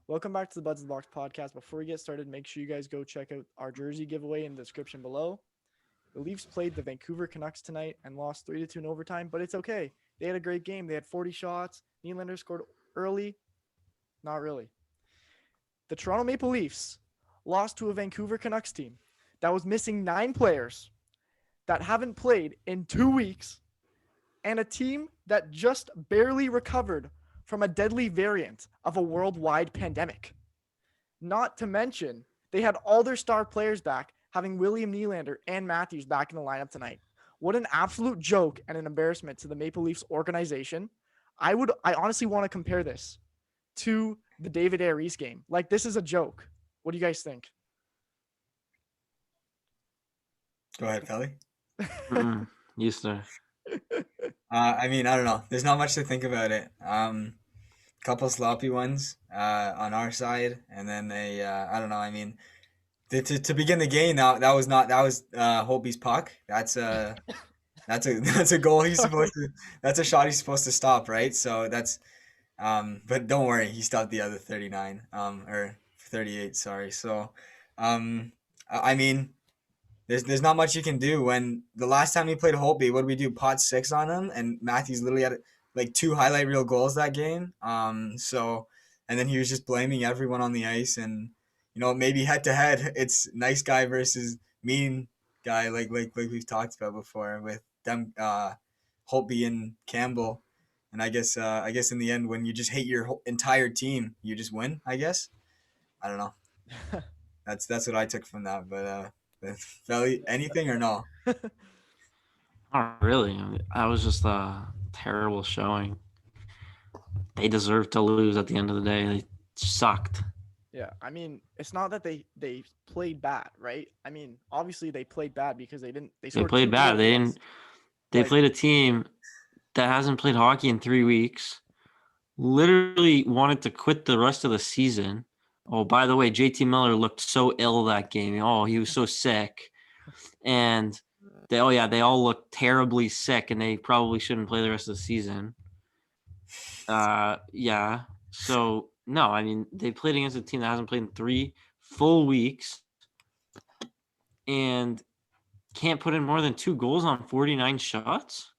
Welcome back to the Buds of the Box podcast. Before we get started, make sure you guys go check out our jersey giveaway in the description below. The Leafs played the Vancouver Canucks tonight and lost 3-2 in overtime, but it's okay. They had a great game. They had 40 shots. Nylander scored early. Not really. The Toronto Maple Leafs lost to a Vancouver Canucks team that was missing 9 players that haven't played in 2 weeks and a team that just barely recovered from a deadly variant of a worldwide pandemic. Not to mention, they had all their star players back, having William Nylander and Matthews back in the lineup tonight. What an absolute joke and an embarrassment to the Maple Leafs organization. I honestly want to compare this to the David Aries game. Like, this is a joke. What do you guys think? Go ahead, Felly. You start. I don't know. There's not much to think about it. Couple sloppy ones on our side, and then I don't know. To begin the game, that was Holtby's puck. That's a goal he's supposed to. That's a shot he's supposed to stop, right? So that's. But don't worry, he stopped the other 39. Or 38. Sorry. So, I mean. There's not much you can do when the last time we played Holtby, what did we do? Pot 6 on him, and Matthews literally had like 2 highlight reel goals that game. And then he was just blaming everyone on the ice, and maybe head to head, it's nice guy versus mean guy, like we've talked about before with them, Holtby and Campbell. And I guess in the end, when you just hate your whole entire team, you just win. I guess I don't know. That's what I took from that, but. Felly, anything or no? Not really. That was just a terrible showing. They deserved to lose at the end of the day. They sucked. Yeah, it's not that they played bad, right? Obviously they played bad because they played bad. They didn't. They played a team that hasn't played hockey in 3 weeks. Literally wanted to quit the rest of the season. Oh, by the way, JT Miller looked so ill that game. Oh, he was so sick. And they all looked terribly sick, and they probably shouldn't play the rest of the season. Yeah. So, no, they played against a team that hasn't played in 3 full weeks and can't put in more than 2 goals on 49 shots.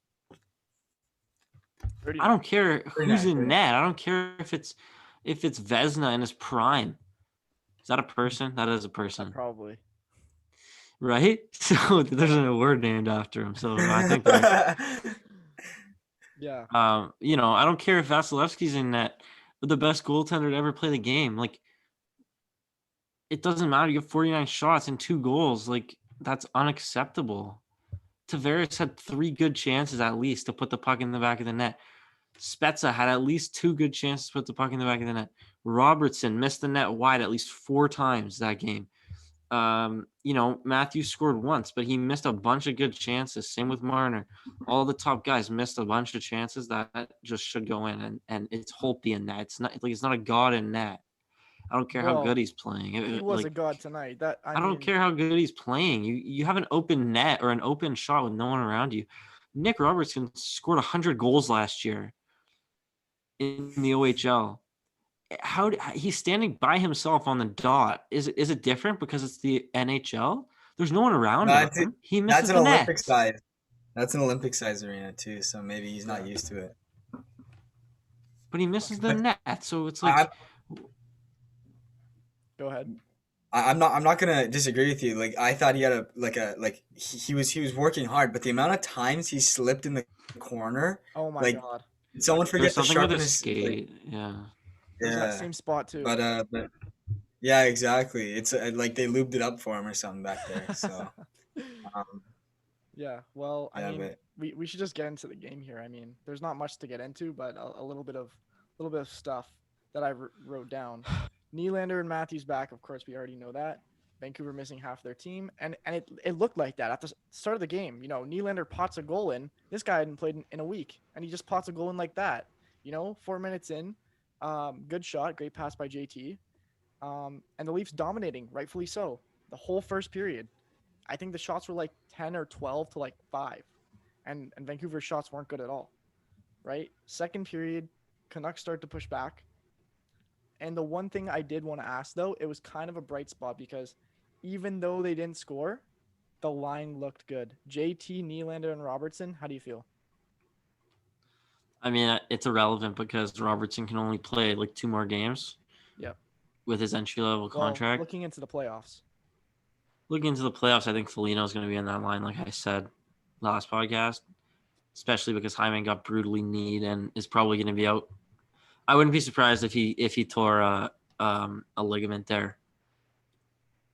39. I don't care who's in net. I don't care if it's Vezina in his prime. Is that a person? That is a person. Probably. Right? So there's a word named after him. So I think that. Yeah. I don't care if Vasilevsky's in net, but the best goaltender to ever play the game. Like, it doesn't matter. You have 49 shots and 2 goals. Like, that's unacceptable. Tavares had 3 good chances at least to put the puck in the back of the net. Spezza had at least 2 good chances to put the puck in the back of the net. Robertson missed the net wide at least 4 times that game. Matthews scored once, but he missed a bunch of good chances. Same with Marner. All the top guys missed a bunch of chances that just should go in, and it's Holtby in net. It's not a god in net. I don't care how good he's playing. He was a god tonight. I don't care how good he's playing. You have an open net or an open shot with no one around you. Nick Robertson scored 100 goals last year in the OHL. He's standing by himself on the dot. Is it different because it's the NHL? There's no one around him. He misses the net. Olympic size. That's an Olympic size arena too, so maybe he's not used to it. But he misses the net, so it's like. Go ahead. I'm not gonna disagree with you. Like, I thought he had he was working hard, but the amount of times he slipped in the corner. Oh my god! Did someone forget to sharpen his skate? Yeah. Yeah, that same spot too. But yeah, exactly. It's like they lubed it up for him or something back there. So. Yeah. Well, we should just get into the game here. There's not much to get into, but a little bit of stuff that I wrote down. Nylander and Matthews back. Of course, we already know that. Vancouver missing half their team, and it looked like that at the start of the game. Nylander pots a goal in. This guy hadn't played in a week, and he just pots a goal in like that. 4 minutes in. Good shot, great pass by JT. And the Leafs dominating, rightfully so, the whole first period. I think the shots were like 10 or 12 to like 5. And Vancouver's shots weren't good at all. Right? Second period, Canucks start to push back. And the one thing I did want to ask, though, it was kind of a bright spot because even though they didn't score, the line looked good. JT, Nylander, and Robertson, how do you feel? I mean, it's irrelevant because Robertson can only play like 2 more games. Yep. With his entry-level contract. Looking into the playoffs. Looking into the playoffs, I think Foligno is going to be in that line, like I said last podcast, especially because Hyman got brutally kneed and is probably going to be out. I wouldn't be surprised if he tore a ligament there.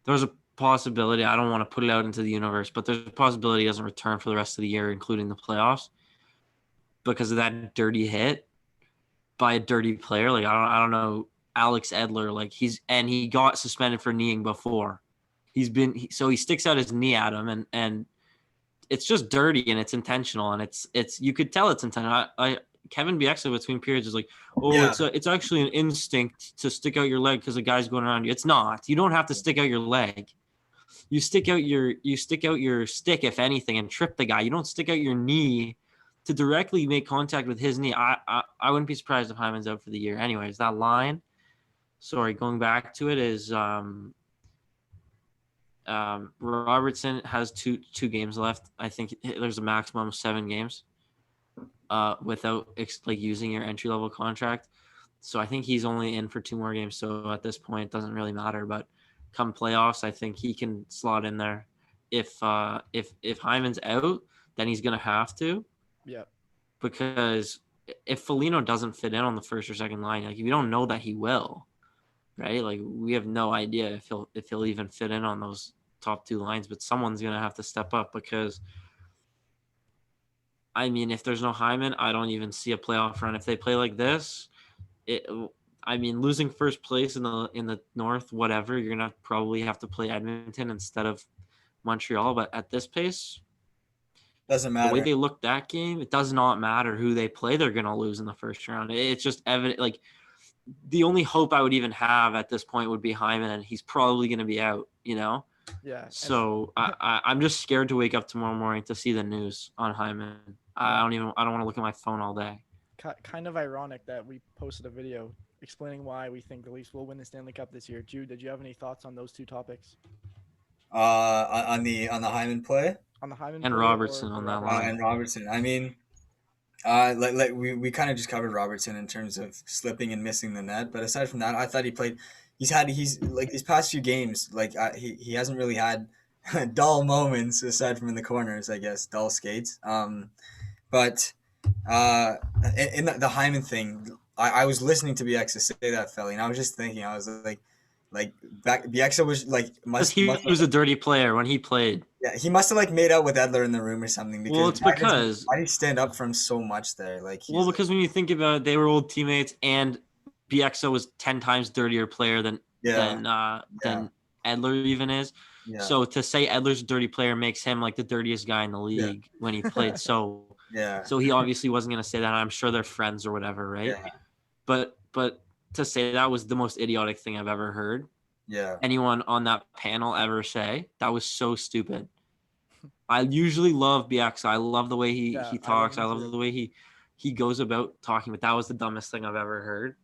There's a possibility. I don't want to put it out into the universe, but there's a possibility he doesn't return for the rest of the year, including the playoffs, because of that dirty hit by a dirty player. Like I don't know. Alex Edler, like he got suspended for kneeing before. So he sticks out his knee at him, and it's just dirty and it's intentional, and it's you could tell it's intentional. Kevin Bieksa between periods is like, it's actually an instinct to stick out your leg because the guy's going around you. It's not. You don't have to stick out your leg. You stick out your stick, if anything, and trip the guy. You don't stick out your knee to directly make contact with his knee. I wouldn't be surprised if Hyman's out for the year. Anyways, that line. Sorry, going back to it is Robertson has two games left. I think there's a maximum of 7 games without using your entry level contract. So I think he's only in for 2 more games. So at this point, it doesn't really matter. But come playoffs, I think he can slot in there. If Hyman's out, then he's gonna have to. Yeah. Because if Foligno doesn't fit in on the first or second line, like we don't know that he will. Right, like we have no idea if he'll even fit in on those top 2 lines, but someone's gonna have to step up because, I mean, if there's no Hyman, I don't even see a playoff run. If they play like this, losing first place in the North, whatever, you're gonna probably have to play Edmonton instead of Montreal. But at this pace, doesn't matter. The way they look that game, it does not matter who they play. They're gonna lose in the first round. It's just evident, like. The only hope I would even have at this point would be Hyman, and he's probably going to be out, Yeah. So I'm just scared to wake up tomorrow morning to see the news on Hyman. I don't want to look at my phone all day. Kind of ironic that we posted a video explaining why we think the Leafs will win the Stanley Cup this year. Jude, did you have any thoughts on those 2 topics? On the Hyman play? On the Hyman and play Robertson on that line. And Robertson. I mean, we kind of just covered Robertson in terms of slipping and missing the net, but aside from that, I thought he's like these past few games, like he hasn't really had dull moments aside from in the corners, I guess, dull skates. But in the Hyman thing, I was listening to Bieksa say that, Felly, and I was just thinking, I was like Bieksa was like he was a dirty player when he played. Yeah, he must have made out with Edler in the room or something. Because why did he stand up for him so much there? Because when you think about it, they were old teammates, and Bieksa was 10 times dirtier player than Edler even is. Yeah. So to say Edler's a dirty player makes him like the dirtiest guy in the league when he played. So he obviously wasn't going to say that. I'm sure they're friends or whatever, right? Yeah. But to say that was the most idiotic thing I've ever heard. Yeah. Anyone on that panel ever say. That was so stupid. I usually love Bieksa. I love the way he talks. I love the way he goes about talking, but that was the dumbest thing I've ever heard.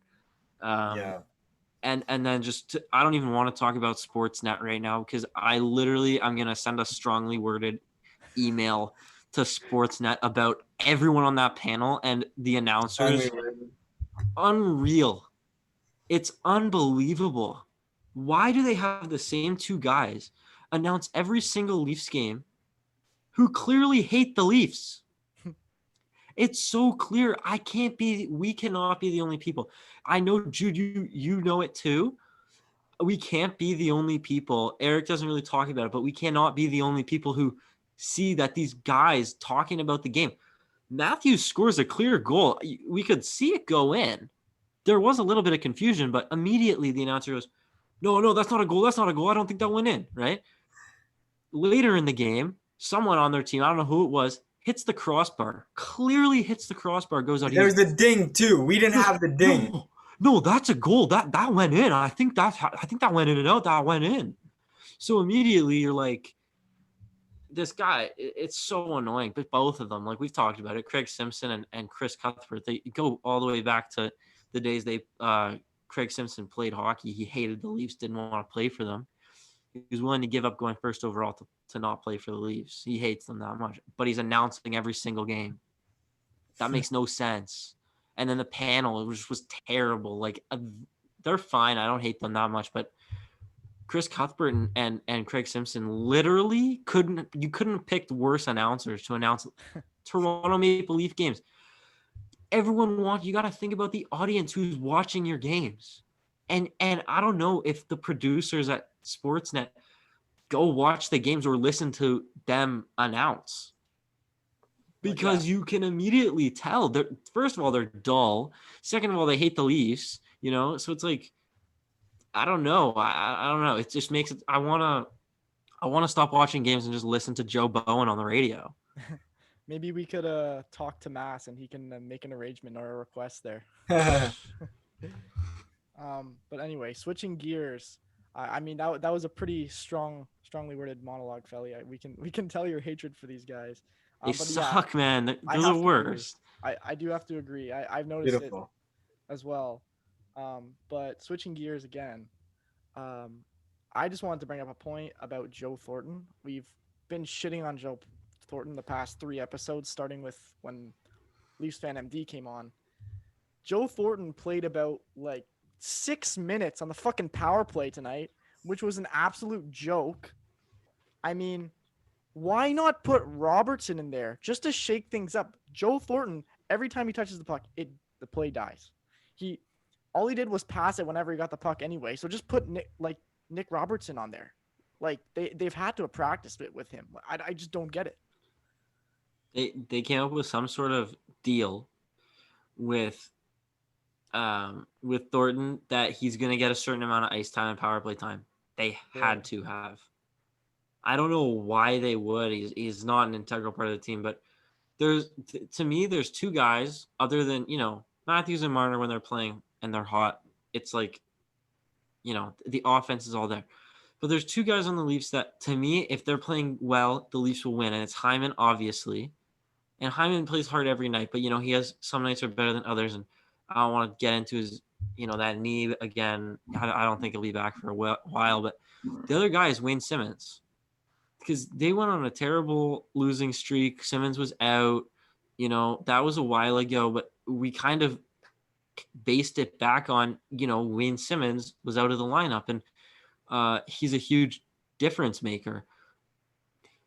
And then I don't even want to talk about Sportsnet right now because I'm going to send a strongly worded email to Sportsnet about everyone on that panel and the announcers. Unreal. It's unbelievable. Why do they have the same 2 guys announce every single Leafs game who clearly hate the Leafs? It's so clear. We cannot be the only people. I know, Jude, you know it too. We can't be the only people. Eric doesn't really talk about it, but we cannot be the only people who see that these guys talking about the game. Matthews scores a clear goal. We could see it go in. There was a little bit of confusion, but immediately the announcer goes, no, that's not a goal. That's not a goal. I don't think that went in, right? Later in the game, someone on their team, I don't know who it was, hits the crossbar. Clearly hits the crossbar, goes out. There's the ding too. We didn't have the ding. No, that's a goal. That went in. I think that went in and out. That went in. So immediately you're like, this guy, it's so annoying. But both of them, like we've talked about it, Craig Simpson and Chris Cuthbert, they go all the way back to the days Craig Simpson played hockey, he hated the Leafs, didn't want to play for them. He was willing to give up going first overall to not play for the Leafs. He hates them that much, but he's announcing every single game. That makes no sense. And then the panel was terrible. Like, they're fine. I don't hate them that much, but Chris Cuthbert and Craig Simpson literally couldn't have picked worse announcers to announce Toronto Maple Leaf games. You got to think about the audience who's watching your games. And I don't know if the producers at Sportsnet go watch the games or listen to them announce. Because you can immediately tell. First of all, they're dull. Second of all, they hate the Leafs, So it's like, I don't know. I don't know. It just makes it. I want to stop watching games and just listen to Joe Bowen on the radio. Maybe we could talk to Mass and he can make an arrangement or a request there. But anyway, switching gears. I mean that was a pretty strongly worded monologue, Felly. We can tell your hatred for these guys. They suck, man. They're the worst. I do have to agree. I've noticed Beautiful. it as well. But switching gears again, I just wanted to bring up a point about Joe Thornton. We've been shitting on Joe Thornton the past 3 episodes, starting with when Leafs Fan MD came on. Joe Thornton played about 6 minutes on the fucking power play tonight, which was an absolute joke. I mean, why not put Robertson in there just to shake things up? Joe Thornton, every time he touches the puck, the play dies. All he did was pass it whenever he got the puck anyway. So just put Nick Robertson on there. They've had to have practiced it with him. I just don't get it. They came up with some sort of deal with Thornton that he's going to get a certain amount of ice time and power play time. They had to have. I don't know why they would. He's not an integral part of the team, but there's 2 guys other than, Matthews and Marner when they're playing and they're hot. It's like, the offense is all there. But there's 2 guys on the Leafs that, to me, if they're playing well, the Leafs will win. And it's Hyman, obviously. And Hyman plays hard every night, but, he has some nights are better than others. And I don't want to get into his, that knee again. I don't think he'll be back for a while. But the other guy is Wayne Simmons. Because they went on a terrible losing streak. Simmons was out. That was a while ago. But we kind of based it back on, Wayne Simmons was out of the lineup. And he's a huge difference maker.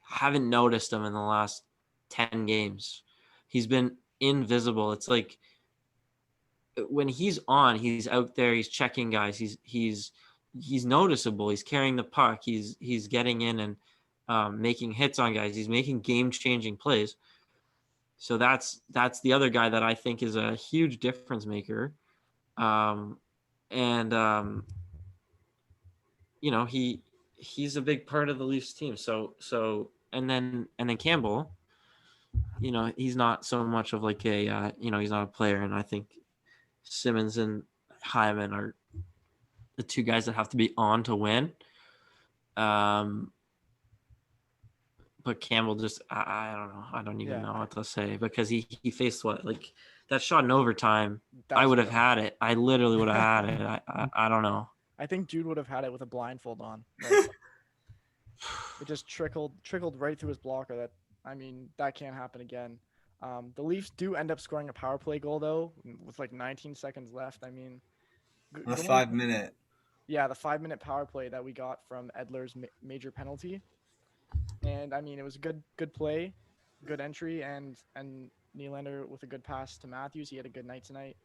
Haven't noticed him in the last 10 games. He's been invisible. It's like when he's on, he's out there, he's checking guys. He's noticeable. He's carrying the puck. He's getting in and making hits on guys. He's making game-changing plays. So that's the other guy that I think is a huge difference maker. He's a big part of the Leafs team. So and then Campbell, he's not so much of like a he's not a player, and I think Simmons and Hyman are the 2 guys that have to be on to win. But Campbell just, I don't know. I don't even know what to say because he faced that shot in overtime. I would have had it. I literally would have had it. I don't know. I think Jude would have had it with a blindfold on. It just trickled right through his blocker. That can't happen again. The Leafs do end up scoring a power play goal though, with 19 seconds left. A 5-minute. Yeah, the 5-minute power play that we got from Edler's major penalty. And it was a good play, good entry, and Nylander with a good pass to Matthews. He had a good night tonight.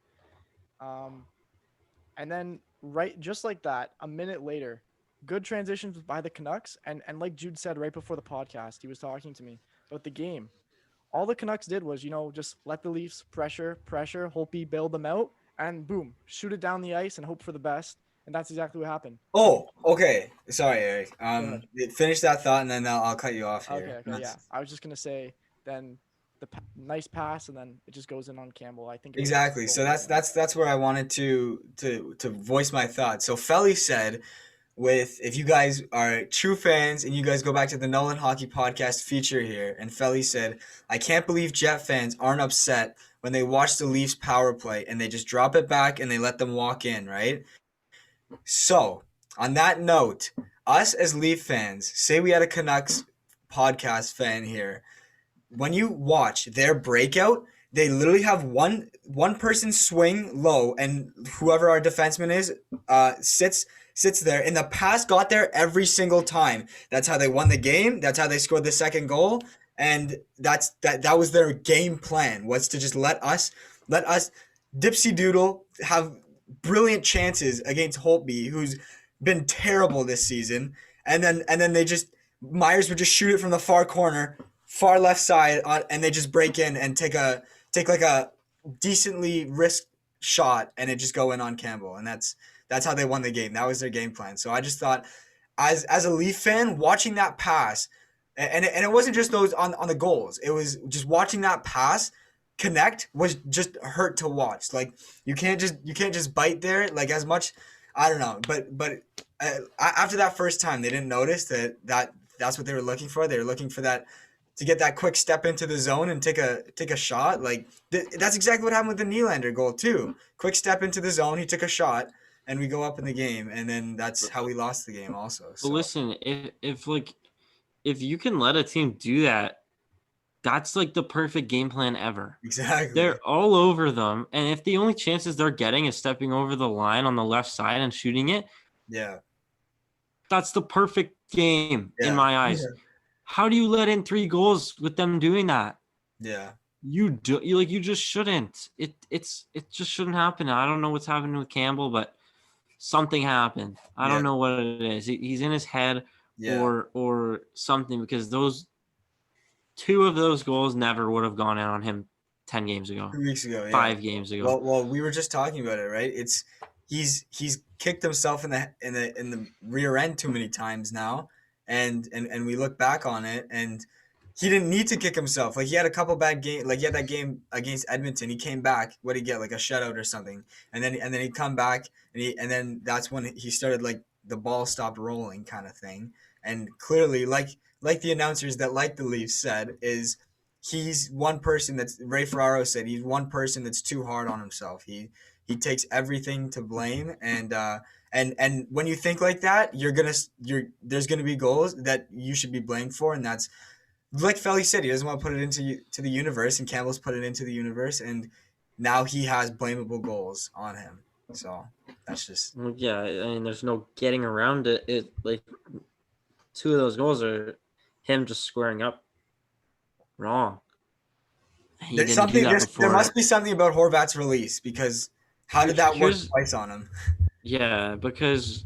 And then just like that, a minute later, good transitions by the Canucks. And like Jude said right before the podcast, he was talking to me about the game. All the Canucks did was, just let the Leafs pressure, Holtby bailed them out, and boom, shoot it down the ice and hope for the best. And that's exactly what happened. Oh, okay. Sorry, Eric. Finish that thought, and then I'll cut you off here. Okay, yeah. I was just going to say, then the nice pass, and then it just goes in on Campbell. I think exactly. So that's where I wanted to voice my thoughts. So Felly said, if you guys are true fans and you guys go back to the Nolan Hockey Podcast feature here, and Felly said, I can't believe Jet fans aren't upset when they watch the Leafs power play and they just drop it back and they let them walk in, right? So, on that note, us as Leaf fans, say we had a Canucks podcast fan here, when you watch their breakout, they literally have one person swing low, and whoever our defenseman is, sits there. In the past, got there every single time. That's how they won the game. That's how they scored the second goal, and that was their game plan, was to just let us dipsy doodle have brilliant chances against Holtby, who's been terrible this season, and then they just Myers would just shoot it from the far corner, far left side, and they just break in and take like a decently risked shot, and it just go in on Campbell, and that's how they won the game. That was their game plan. So I just thought, as a Leaf fan, watching that pass, and it wasn't just those on the goals. It was just watching that pass connect was just hurt to watch. Like you can't just bite there like as much. I don't know, but after that first time, they didn't notice that's what they were looking for. They were looking for that, to get that quick step into the zone and take a shot. Like that's exactly what happened with the Nylander goal too. Quick step into the zone, he took a shot, and we go up in the game, and then that's how we lost the game also. So. But listen, if you can let a team do that, that's like the perfect game plan ever. Exactly. They're all over them, and if the only chances they're getting is stepping over the line on the left side and shooting it, yeah, that's the perfect game in my eyes. Yeah. How do you let in 3 goals with them doing that? Yeah. You just shouldn't. It just shouldn't happen. I don't know what's happening with Campbell, but something happened. I don't know what it is. He's in his head or something, because those 2 of those goals never would have gone in on him 10 games ago. 2 weeks ago, 5 games ago. Well, we were just talking about it, right? It's he's kicked himself in the rear end too many times now, and we look back on it, and he didn't need to kick himself. Like he had a couple bad games. Like he had that game against Edmonton. He came back. What did he get? Like a shutout or something. And then he'd come back, and then that's when he started, like the ball stopped rolling kind of thing. And clearly, like the announcers that like the Leafs said, is he's one person that's, Ray Ferraro said, he's one person that's too hard on himself. He takes everything to blame, and when you think like that, there's gonna be goals that you should be blamed for, and that's, like Felly said, he doesn't want to put it into the universe, and Campbell's put it into the universe, and now he has blamable goals on him. So that's just, yeah. I mean, there's no getting around it. It, like, 2 of those goals are him just squaring up wrong. there must be something about Horvat's release, because how did that work twice on him? Yeah, because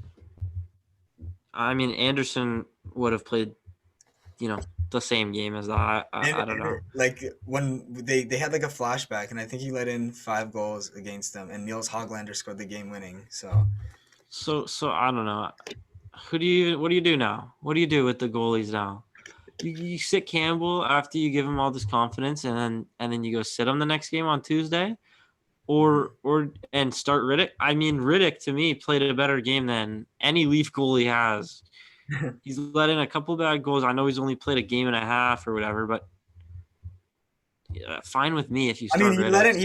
I mean, Anderson would have played, the same game as that. I don't know. Like when they had like a flashback, and I think he let in 5 goals against them, and Niels Hoglander scored the game winning. So I don't know. What do you do now? What do you do with the goalies now? You sit Campbell after you give him all this confidence, and then you go sit him the next game on Tuesday, or start Riddick. I mean, Riddick to me played a better game than any Leaf goalie has. He's let in a couple bad goals. I know he's only played a game and a half or whatever, but fine with me if you start Riddick.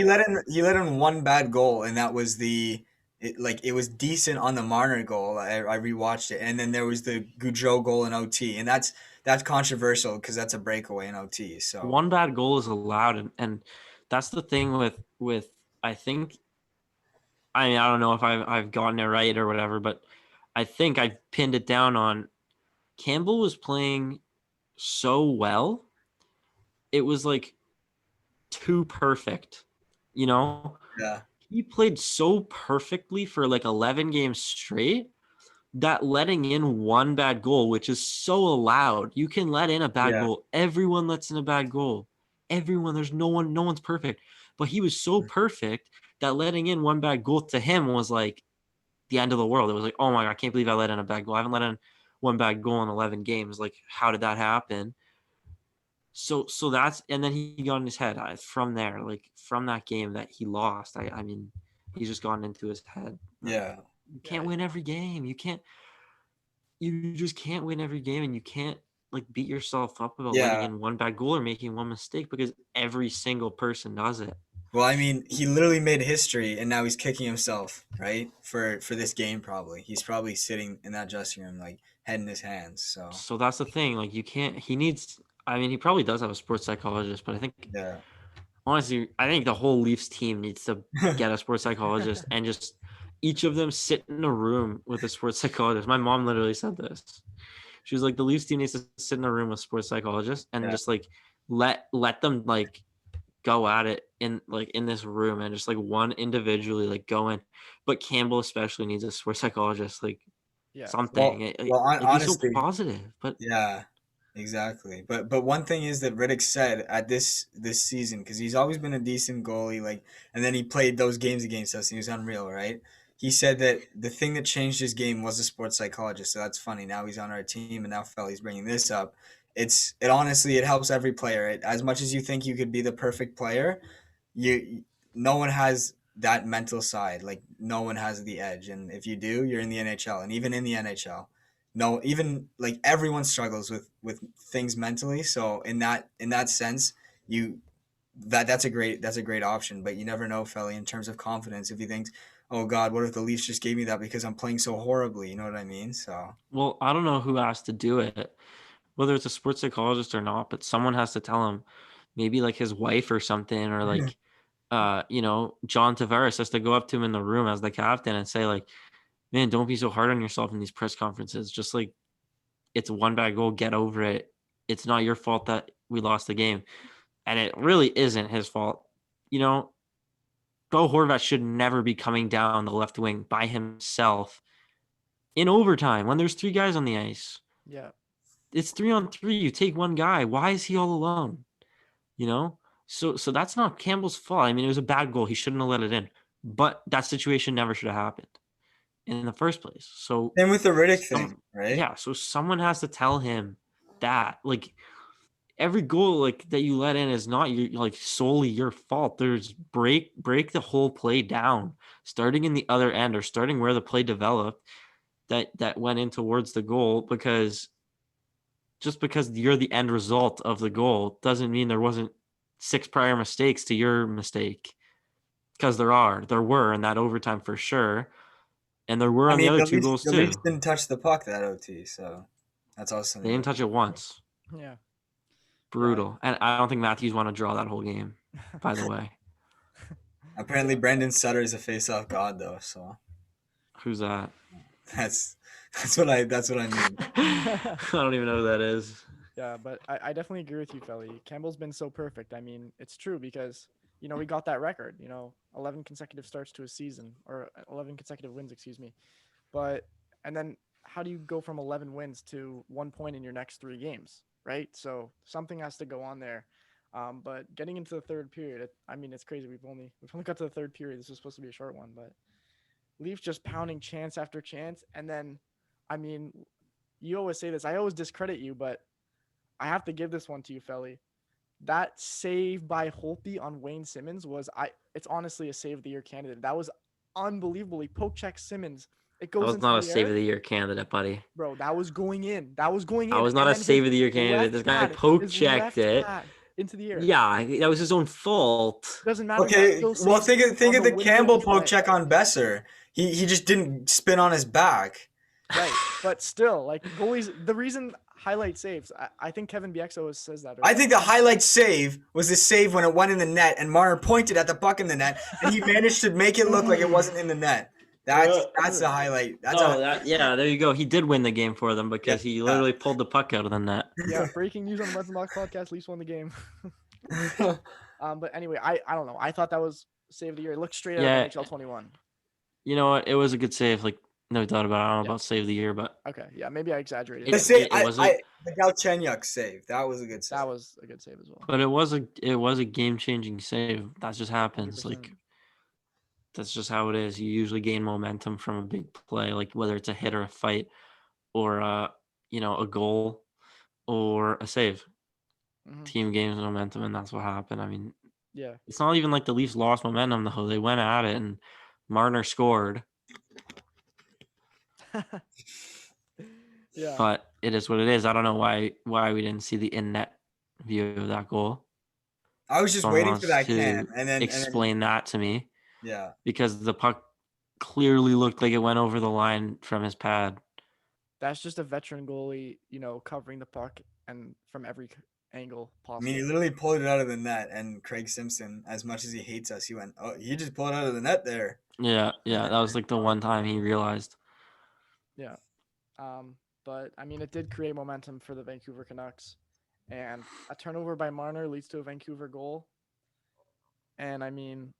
He let in 1 bad goal, and that was it was decent on the Marner goal. I rewatched it, and then there was the Goudreau goal in OT, and that's controversial because that's a breakaway in OT. So 1 bad goal is allowed, and that's the thing with I think. I mean, I don't know if I've gotten it right or whatever, but I think I've pinned it down on Campbell was playing so well. It was like too perfect, Yeah. He played so perfectly for like 11 games straight that letting in 1 bad goal, which is so allowed. You can let in a bad goal. Everyone lets in a bad goal. Everyone. There's no one's perfect. But he was so perfect that letting in 1 bad goal to him was like the end of the world. It was like, oh my God, I can't believe I let in a bad goal. I haven't let in 1 bad goal in 11 games. Like, how did that happen? So that's, and then he got in his head from there, like from that game that he lost. I mean, he's just gone into his head. Yeah. You can't win every game. You just can't win every game, and you can't like beat yourself up about letting in 1 bad goal or making 1 mistake, because every single person does it. Well, I mean, he literally made history, and now he's kicking himself, right? For this game, probably. He's probably sitting in that dressing room, like head in his hands. So So that's the thing. Like you can't. He needs. I mean, he probably does have a sports psychologist, but I think yeah, honestly, I think the whole Leafs team needs to get a sports psychologist and just each of them sit in a room with a sports psychologist. My mom literally said this. She was like, the Leafs team needs to sit in a room with sports psychologists and yeah. just like let them like go at it in this room and just like one individually like go in. But Campbell especially needs a sports psychologist, like Yeah. something. Like he's so Honestly, positive, but yeah, exactly. But one thing is that Riddick said at this season, because he's always been a decent goalie, like, and then he played those games against us and he was unreal, right? He said that the thing that changed his game was a sports psychologist. So that's funny. Now he's on our team, and now Felly's bringing this up. It honestly it helps every player. As much as you think you could be the perfect player, you no one has that mental side. Like no one has the edge, and if you do, you're in the NHL, and even in the NHL no even like everyone struggles with things mentally, so in that sense you that's a great option, but you never know, Felly, in terms of confidence, if he thinks, oh god, what if the Leafs just gave me that because I'm playing so horribly, you know what I mean? So well, I don't know who has to do it, whether it's a sports psychologist or not, but someone has to tell him, maybe like his wife or something, or like John Tavares has to go up to him in the room as the captain and say like, man, don't be so hard on yourself in these press conferences. Just like it's one bad goal, get over it. It's not your fault that we lost the game. And it really isn't his fault. You know, Bo Horvat should never be coming down the left wing by himself in overtime when there's three guys on the ice. Yeah. It's 3-on-3. You take one guy. Why is he all alone? You know? So that's not Campbell's fault. I mean, it was a bad goal. He shouldn't have let it in. But that situation never should have happened in the first place. So same with the Riddick thing, right? yeah, so someone has to tell him that. Like every goal like that you let in is not your like solely your fault. There's break the whole play down, starting in the other end or starting where the play developed that went in towards the goal, because just because you're the end result of the goal doesn't mean there wasn't 6 prior mistakes to your mistake, because there were in that overtime for sure, and there were I on the mean, other the 2 Leafs goals the too. Leafs didn't touch the puck that OT, so that's also They didn't touch it once. Yeah. Brutal. And I don't think Matthews want to draw that whole game, by the way. apparently Brendan Sutter is a face-off god though, so Who's that? that's that's what I mean. I don't even know who that is. Yeah, but I definitely agree with you, Felly. Campbell's been so perfect. I mean, it's true because, we got that record, 11 consecutive starts to a season, or 11 consecutive wins, excuse me. And then how do you go from 11 wins to 1 point in your next 3 games, right? So something has to go on there. But getting into the third period, it's crazy. We've only got to the third period. This was supposed to be a short one, but Leafs just pounding chance after chance. And then, you always say this. I always discredit you, but I have to give this one to you, Felly. That save by Holtby on Wayne Simmons it's honestly a save of the year candidate. That was unbelievable. He poke checked Simmons. It That goes was into not a the save air. of the year candidate, buddy. Bro, that was going in. That was going in. That was not And a then save his of the year candidate. left This guy pad, poke his checked left it. pad into the air. Yeah, that was his own fault. Doesn't matter. That Okay, still well, saves think on of the window Campbell of poke play. check on Besser. He just didn't spin on his back. Right, but still, like goalies, the reason highlight saves, I think Kevin Biexo says that. I think the highlight save was the save when it went in the net and Marner pointed at the puck in the net and he managed to make it look like it wasn't in the net. That's the highlight. There you go. He did win the game for them because he literally pulled the puck out of the net. Yeah, breaking news on the Reds and Box podcast. Leafs won the game. But anyway, I don't know. I thought that was save of the year. It looked straight out of NHL 21. You know what? It was a good save. Like, no doubt about it. I don't know about save of the year, but Okay, yeah, maybe I exaggerated. The Galchenyuk save. That was a good save. That was a good save as well. But it was a game-changing save. That just happens. 100%. Like, that's just how it is. You usually gain momentum from a big play, like whether it's a hit or a fight, or a goal or a save. Mhm. Team gains momentum, and that's what happened. I mean, Yeah, it's not even like the Leafs lost momentum though. They went at it, and Marner scored. yeah. But it is what it is. I don't know why we didn't see the in-net view of that goal. I was just Someone waiting for wants that to cam, and then explain that to me yeah. because the puck clearly looked like it went over the line from his pad. That's just a veteran goalie, covering the puck and from every angle I mean, he possible. literally pulled it out of the net, and Craig Simpson, as much as he hates us, he went, "Oh, you just pulled it out of the net there." Yeah, that was like the one time he realized. Yeah. But I mean, it did create momentum for the Vancouver Canucks, and a turnover by Marner leads to a Vancouver goal. And I mean,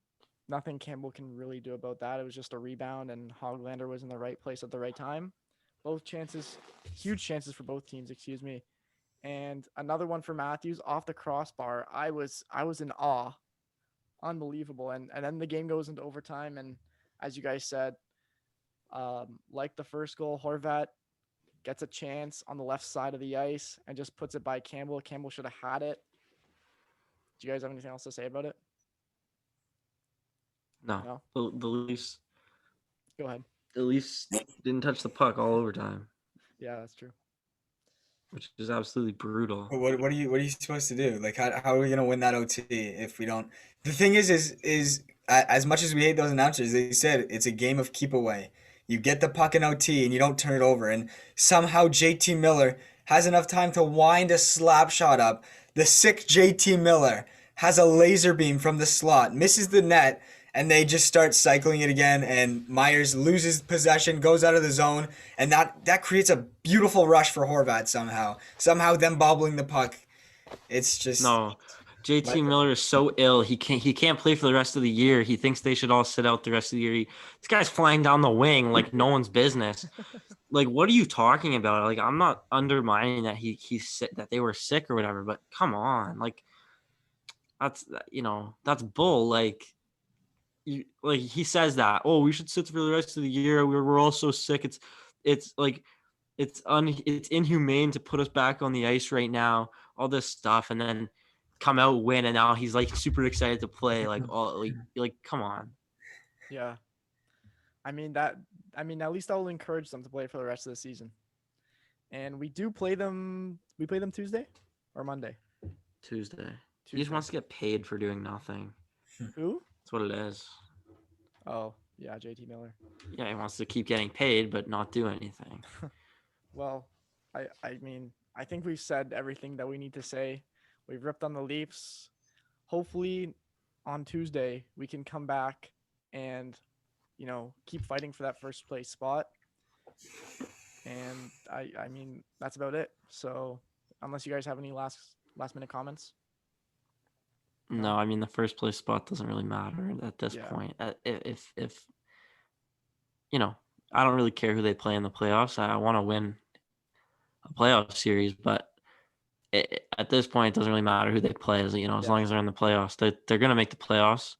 nothing Campbell can really do about that. It was just a rebound, and Hoglander was in the right place at the right time. Both chances, huge chances for both teams. Excuse me. And another one for Matthews off the crossbar. I was in awe, unbelievable. And then the game goes into overtime, and as you guys said, like the first goal, Horvat gets a chance on the left side of the ice and just puts it by Campbell. Campbell should have had it. Do you guys have anything else to say about it? No, No? the Leafs. Go ahead. The Leafs didn't touch the puck all overtime, Yeah, that's true. which is absolutely brutal. But what are you supposed to do? Like, how are we gonna win that OT if we don't? The thing is as much as we hate those announcers, they said it's a game of keep away. You get the puck in OT and you don't turn it over, and somehow JT Miller has enough time to wind a slap shot up. The sick JT Miller has a laser beam from the slot, misses the net, and they just start cycling it again, and Myers loses possession, goes out of the zone, and that creates a beautiful rush for Horvat somehow. Somehow them bobbling the puck. It's just No, JT Like- Miller is so ill. He can't play for the rest of the year. He thinks they should all sit out the rest of the year. This guy's flying down the wing like no one's business. Like, what are you talking about? Like, I'm not undermining that he's sick, that they were sick or whatever, but come on, like that's bull. Like, he says that, oh, we should sit for the rest of the year. We're all so sick. It's like it's inhumane to put us back on the ice right now. All this stuff, and then come out win, and now he's like super excited to play. Like, all like come on. Yeah. I mean, at least I will encourage them to play for the rest of the season. And we play them Tuesday or Monday? Tuesday. He just wants to get paid for doing nothing. Who? That's what it is. Oh, yeah, JT Miller. Yeah, he wants to keep getting paid but not do anything. Well, I mean, I think we've said everything that we need to say. We've ripped on the Leafs. Hopefully on Tuesday we can come back and keep fighting for that first place spot. And I mean, that's about it. So, unless you guys have any last minute comments. No, I mean the first place spot doesn't really matter at this Yeah. point. If I don't really care who they play in the playoffs. I want to win a playoff series, but at this point, it doesn't really matter who they play. As long as they're in the playoffs, they're gonna make the playoffs,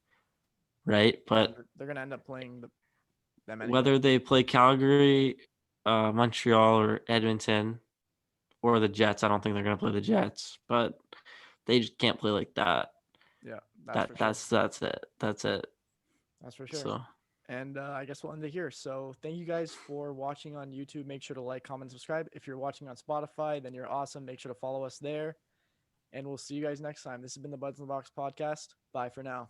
right? But they're gonna end up playing them anyway. whether they play Calgary, Montreal, or Edmonton, or the Jets, I don't think they're gonna play the Jets. But they just can't play like that. Yeah, That's it. That's it. That's for sure. So. And I guess we'll end it here. So thank you guys for watching on YouTube. Make sure to like, comment, subscribe. If you're watching on Spotify, then you're awesome. Make sure to follow us there. And we'll see you guys next time. This has been the Buds in the Box podcast. Bye for now.